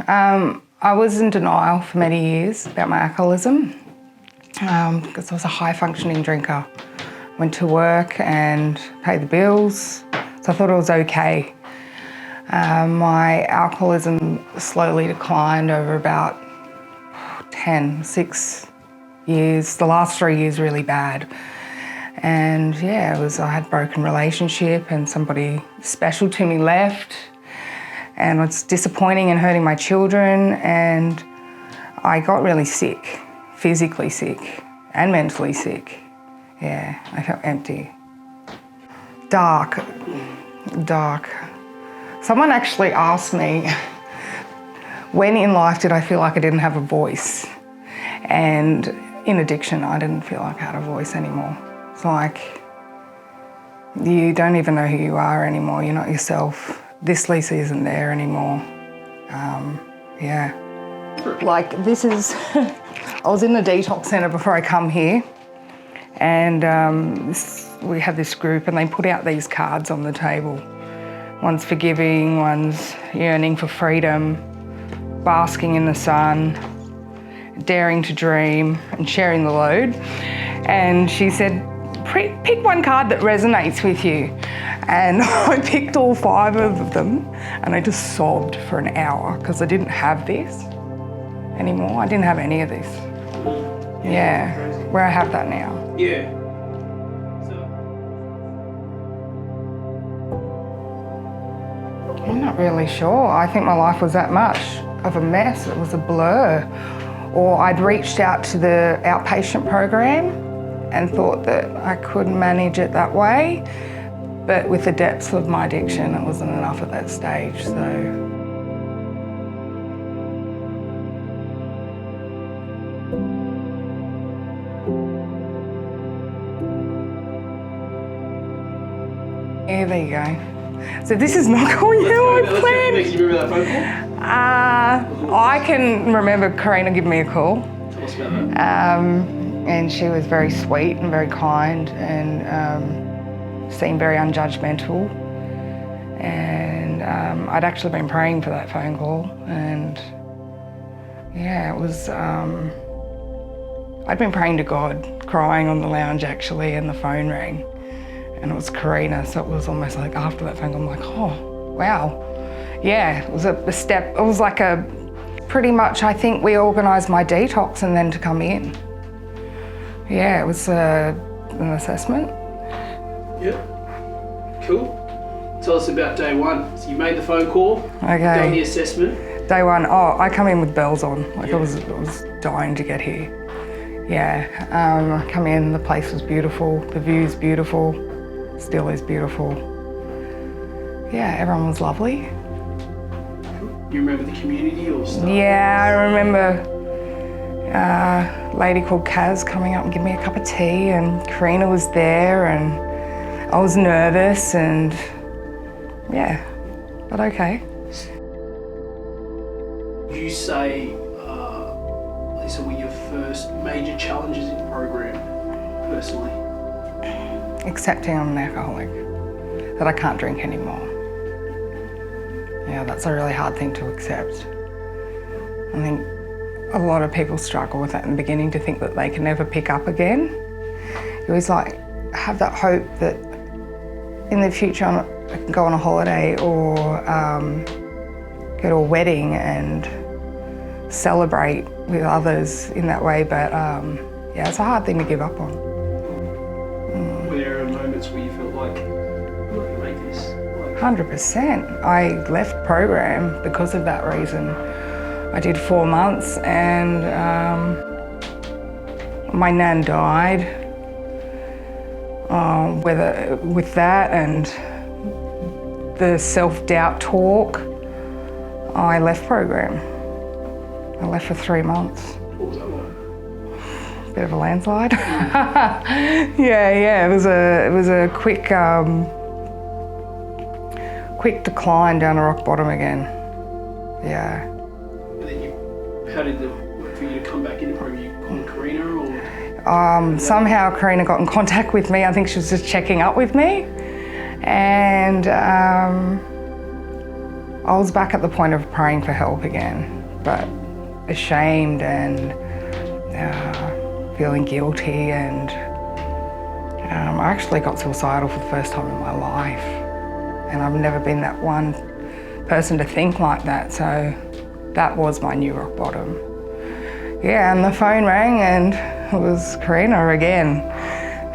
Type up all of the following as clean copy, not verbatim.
I was in denial for many years about my alcoholism because I was a high-functioning drinker. Went to work and paid the bills, so I thought it was okay. My alcoholism slowly declined over about 6 years. The last 3 years really bad. And yeah, I had a broken relationship and somebody special to me left. And it's disappointing and hurting my children, and I got really sick, physically sick and mentally sick. Yeah, I felt empty. Dark. Someone actually asked me, when in life did I feel like I didn't have a voice? And in addiction, I didn't feel like I had a voice anymore. It's like, you don't even know who you are anymore, you're not yourself. This Lisa isn't there anymore. Yeah. Like this is, I was in the detox centre before I come here, and we have this group and they put out these cards on the table. One's forgiving, one's yearning for freedom, basking in the sun, daring to dream and sharing the load. And she said, pick one card that resonates with you. And I picked all 5 of them and I just sobbed for an hour because I didn't have this anymore. I didn't have any of this. Yeah, where I have that now. Yeah. I'm not really sure. I think my life was that much of a mess. It was a blur. Or I'd reached out to the outpatient program and thought that I could manage it that way. But with the depths of my addiction, it wasn't enough at that stage, so. Yeah, there you go. So this is not going how I planned. Can you remember that phone call? I can remember Karina giving me a call. Tell us about that. And she was very sweet and very kind and seemed very unjudgmental. And I'd actually been praying for that phone call, and yeah, it was, I'd been praying to God, crying on the lounge actually, and the phone rang. And it was Karina, so it was almost like after that phone call, I'm like, oh, wow. Yeah, it was a step, it was like pretty much, I think we organised my detox and then to come in. Yeah, it was an assessment. Yep, cool. Tell us about day one. So you made the phone call, done the assessment. Day one, I come in with bells on, like I was dying to get here. Yeah, I come in, the place was beautiful, the view's beautiful, still is beautiful. Yeah, everyone was lovely. You remember the community or stuff? Yeah, I remember a lady called Kaz coming up and giving me a cup of tea, and Karina was there, and I was nervous, and yeah, but okay. You say, Lisa, were your first major challenges in the program, personally? Accepting I'm an alcoholic, that I can't drink anymore. Yeah, that's a really hard thing to accept. I think a lot of people struggle with that in the beginning, to think that they can never pick up again. You always like have that hope that in the future I can go on a holiday or go to a wedding and celebrate with others in that way, but yeah, it's a hard thing to give up on. Were there moments where you felt like, I'm not gonna make this? 100%. I left program because of that reason. I did 4 months and my nan died. With that and the self-doubt talk, I left program. I left for 3 months. What was that like? Bit of a landslide. Yeah. It was a quick decline down to rock bottom again. Yeah. And then how did it work for you to come back into program? You called Karina or? Somehow Karina got in contact with me. I think she was just checking up with me, and I was back at the point of praying for help again, but ashamed and feeling guilty, and I actually got suicidal for the first time in my life. And I've never been that one person to think like that, so that was my new rock bottom. Yeah, and the phone rang and it was Karina again.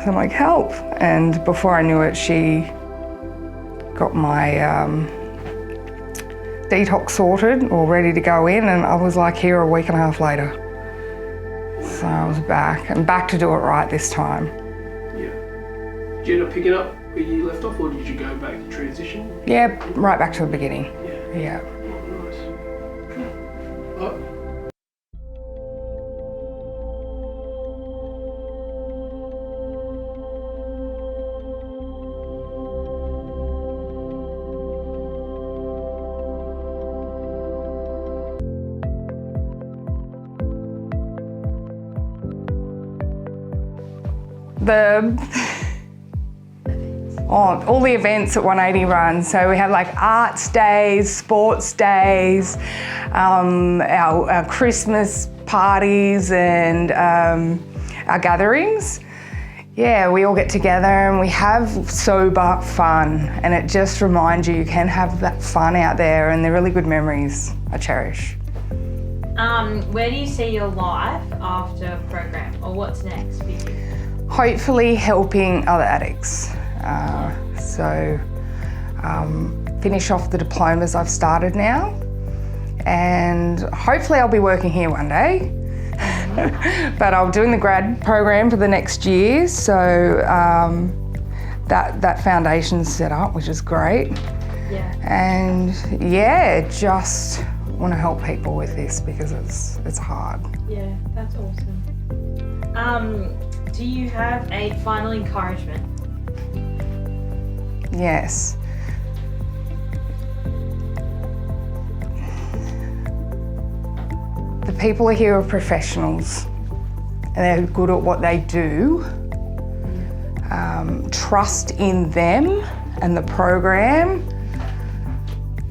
So I'm like, help. And before I knew it, she got my detox sorted or ready to go in, and I was like here a week and a half later. So I was back, and back to do it right this time. Yeah. Did you end up picking up where you left off, or did you go back to transition? Yeah, right back to the beginning. Yeah. Yeah. Oh, nice. Oh. All the events at 180 runs. So we have like arts days, sports days, our Christmas parties, and our gatherings. Yeah, we all get together and we have sober fun, and it just reminds you can have that fun out there, and they're really good memories I cherish. Where do you see your life after program, or what's next for you? Hopefully helping other addicts. Finish off the diplomas I've started now, and hopefully I'll be working here one day. But I'm doing the grad program for the next year, so that foundation's set up, which is great. Yeah. And yeah, just want to help people with this because it's hard. Yeah, that's awesome. Do you have a final encouragement? Yes. The people here are professionals and they're good at what they do. Trust in them and the program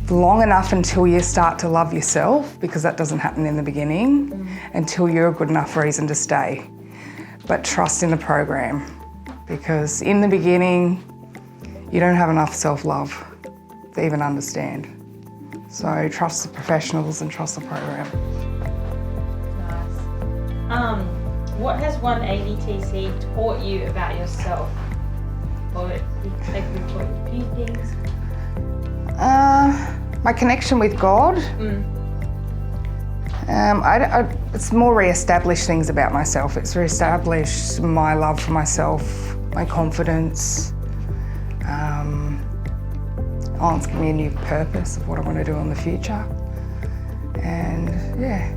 long enough until you start to love yourself, because that doesn't happen in the beginning, until you're a good enough reason to stay. But trust in the program, because in the beginning, you don't have enough self-love to even understand. So trust the professionals and trust the program. Nice. What has 180TC taught you about yourself? Or have you taught you a few things? My connection with God. It's more re-established things about myself. It's re-established my love for myself, my confidence. It's given me a new purpose of what I want to do in the future. And yeah.